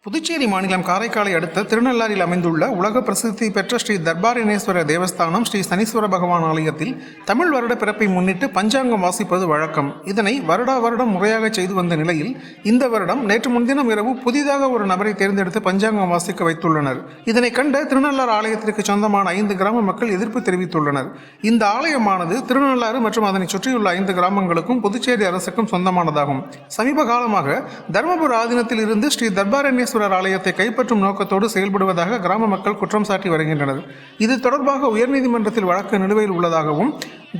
புதுச்சேரி மாநிலம் காரைக்காலை அடுத்த திருநள்ளாறில் அமைந்துள்ள உலக பிரசித்தி பெற்ற ஸ்ரீ தர்பாரணேஸ்வரர் தேவஸ்தானம் ஸ்ரீ சனீஸ்வர பகவான் ஆலயத்தில் தமிழ் வருட பிறப்பை முன்னிட்டு பஞ்சாங்கம் வாசிப்பது வழக்கம். இதனை வருடா வருடம் முறையாக செய்து வந்த நிலையில் இந்த வருடம் நேற்று முன்தினம் இரவு புதிதாக ஒரு நபரை தேர்ந்தெடுத்து பஞ்சாங்கம் வாசிக்க வைத்துள்ளனர். இதனை கண்ட திருநள்ளாறு ஆலயத்திற்கு சொந்தமான 5 கிராம மக்கள் எதிர்ப்பு தெரிவித்துள்ளனர். இந்த ஆலயமானது திருநள்ளாறு மற்றும் அதனை சுற்றியுள்ள 5 கிராமங்களுக்கும் புதுச்சேரி அரசுக்கும் சொந்தமானதாகும். சமீப காலமாக தர்மபுர ஆதீனத்தில் இருந்து ஸ்ரீ தர்பாரணேஸ்வரர் ஆலயத்தை கைப்பற்றும் நோக்கத்தோடு செயல்படுவதாக கிராம மக்கள் குற்றம் சாட்டி வருகின்றனர். இது தொடர்பாக உயர்நீதிமன்றத்தில் வழக்கு நிலுவையில் உள்ளதாகவும்,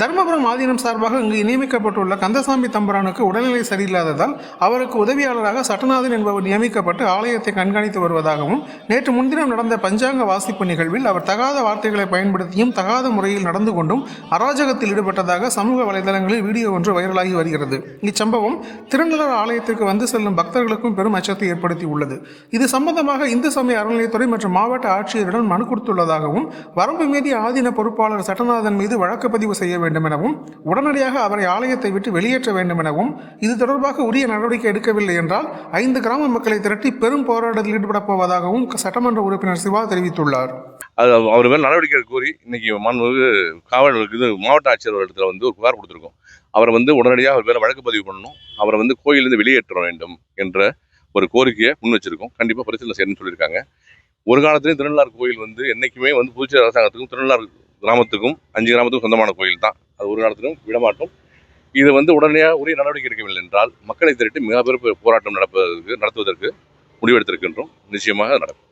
தர்மபுரம் ஆதீனம் சார்பாக இங்கு நியமிக்கப்பட்டுள்ள கந்தசாமி தம்பரானுக்கு உடல்நிலை சரியில்லாததால் அவருக்கு உதவியாளராக சட்டநாதன் என்பவர் நியமிக்கப்பட்டு ஆலயத்தை கண்காணித்து வருவதாகவும், நேற்று முன்தினம் நடந்த பஞ்சாங்க வாசிப்பு நிகழ்வில் அவர் தகாத வார்த்தைகளை பயன்படுத்தியும் தகாத முறையில் நடந்து கொண்டும் அராஜகத்தில் ஈடுபட்டதாக சமூக வலைதளங்களில் வீடியோ ஒன்று வைரலாகி வருகிறது. இச்சம்பவம் திருநள்ளாறு ஆலயத்திற்கு வந்து செல்லும் பக்தர்களுக்கும் பெரும் அச்சத்தை ஏற்படுத்தி உள்ளது. இது சம்பந்தமாக இந்து சமய அறநிலையத்துறை மற்றும் மாவட்ட ஆட்சியரிடம் மனு கொடுத்துள்ளதாகவும், வரம்பு மீறிய ஆதீன பொறுப்பாளர் சட்டநாதன் மீது வழக்கு பதிவு செய்ய வேண்டும் எனவும், உடனடியாக அவரை ஆலயத்தை விட்டு வெளியேற்ற வேண்டும் எனவும், இது தொடர்பாக உரிய நடவடிக்கை எடுக்கவில்லை என்றால் 5 கிராம மக்களை திரட்டி பெரும் போராட்டத்தில் ஈடுபடப் போவதாகவும் சட்டமன்ற உறுப்பினர் சிவா தெரிவித்துள்ளார். அவர் மேல் நடவடிக்கை கோரி இன்னைக்கு காவல் மாவட்ட ஆட்சியர் இடத்துல ஒரு புகார் கொடுத்துருக்கோம். அவரை உடனடியாக அவர் மேலே வழக்கு பதிவு பண்ணணும், அவரை கோயிலிருந்து வெளியேற்ற வேண்டும் என்ற ஒரு கோரிக்கையை முன் வச்சிருக்கோம். கண்டிப்பாக பரிசீலனை செய்யணும்னு சொல்லியிருக்காங்க. ஒரு காலத்திலேயும் திருநள்ளாறு கோயில் என்னைக்குமே புதுச்சேரி அரசாங்கத்துக்கும் திருநள்ளாறு கிராமத்துக்கும் 5 கிராமத்துக்கும் சொந்தமான கோயில் தான். அது ஒரு காலத்திலும் விடமாட்டோம். இது உடனடியாக உரிய நடவடிக்கை எடுக்கவில்லை என்றால் மக்களை திரட்டி மிகப்பெரிய போராட்டம் நடத்துவதற்கு முடிவெடுத்திருக்கின்றோம். நிச்சயமாக நடக்கும்.